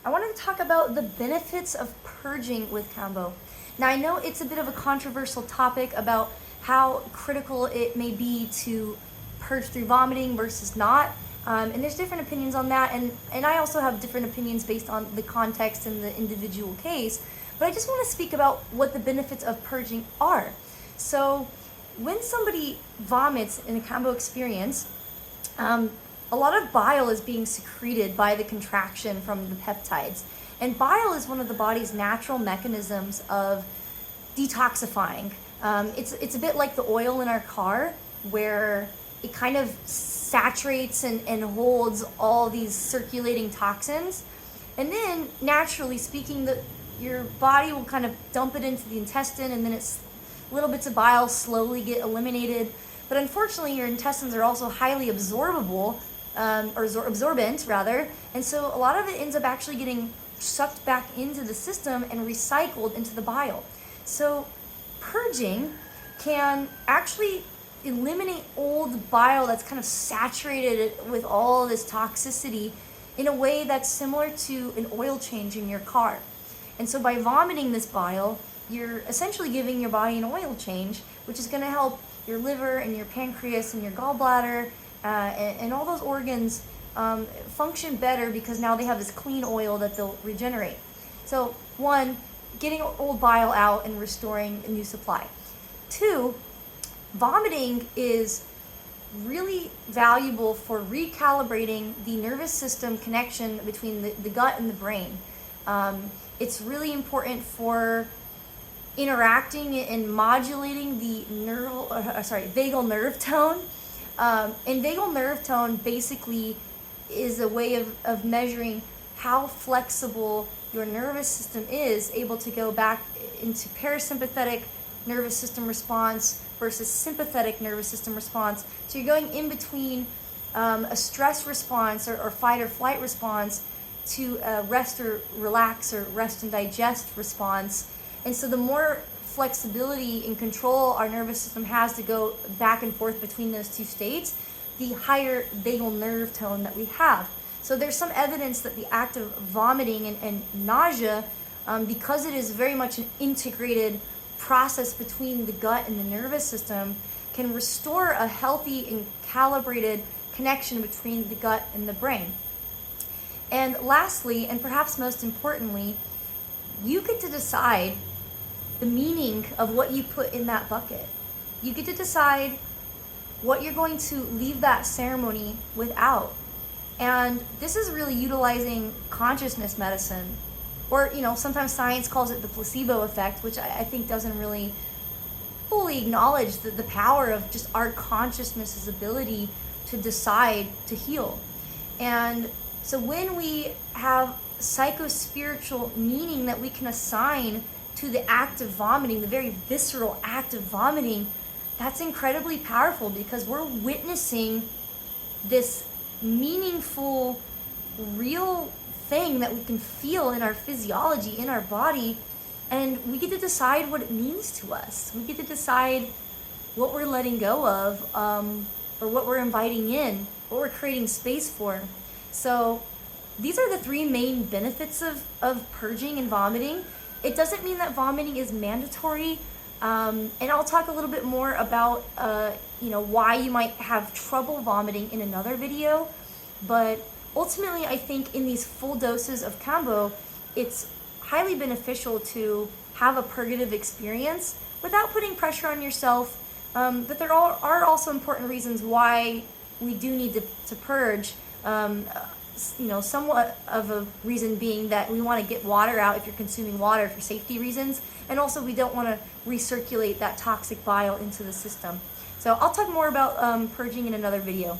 I wanted to talk about the benefits of purging with Kambo. Now, I know it's a bit of a controversial topic about how critical it may be to purge through vomiting versus not. And there's different opinions on that, and I also have different opinions based on the context and the individual case. But I just want to speak about what the benefits of purging are. So, when somebody vomits in a Kambo experience, a lot of bile is being secreted by the contraction from the peptides. And bile is one of the body's natural mechanisms of detoxifying. It's a bit like the oil in our car, where it kind of saturates and holds all these circulating toxins. And then, naturally speaking, your body will kind of dump it into the intestine, and then little bits of bile slowly get eliminated. But unfortunately, your intestines are also highly absorbable, or absorbent rather, and so a lot of it ends up actually getting sucked back into the system and recycled into the bile. So purging can actually eliminate old bile that's kind of saturated with all this toxicity in a way that's similar to an oil change in your car. And so by vomiting this bile, you're essentially giving your body an oil change, which is going to help your liver and your pancreas and your gallbladder and all those organs function better, because now they have this clean oil that they'll regenerate. So one, getting old bile out and restoring a new supply. Two, vomiting is really valuable for recalibrating the nervous system connection between the gut and the brain. It's really important for interacting and modulating the vagal nerve tone. And vagal nerve tone basically is a way of measuring how flexible your nervous system is able to go back into parasympathetic nervous system response versus sympathetic nervous system response. So you're going in between a stress response or fight or flight response to a rest or relax or rest and digest response. And so the more flexibility and control our nervous system has to go back and forth between those two states, the higher vagal nerve tone that we have. So there's some evidence that the act of vomiting and nausea, because it is very much an integrated process between the gut and the nervous system, can restore a healthy and calibrated connection between the gut and the brain. And lastly, and perhaps most importantly, you get to decide the meaning of what you put in that bucket. You get to decide what you're going to leave that ceremony without. And this is really utilizing consciousness medicine, or sometimes science calls it the placebo effect, which I think doesn't really fully acknowledge the power of just our consciousness's ability to decide to heal. And so when we have psycho-spiritual meaning that we can assign to the act of vomiting, the very visceral act of vomiting, that's incredibly powerful, because we're witnessing this meaningful, real thing that we can feel in our physiology, in our body, and we get to decide what it means to us. We get to decide what we're letting go of, or what we're inviting in, what we're creating space for. So these are the three main benefits of purging and vomiting. It doesn't mean that vomiting is mandatory, and I'll talk a little bit more about why you might have trouble vomiting in another video. But ultimately, I think in these full doses of Kambo, it's highly beneficial to have a purgative experience without putting pressure on yourself. But there are also important reasons why we do need to purge. Somewhat of a reason being that we want to get water out if you're consuming water for safety reasons, and also we don't want to recirculate that toxic bile into the system. So I'll talk more about purging in another video.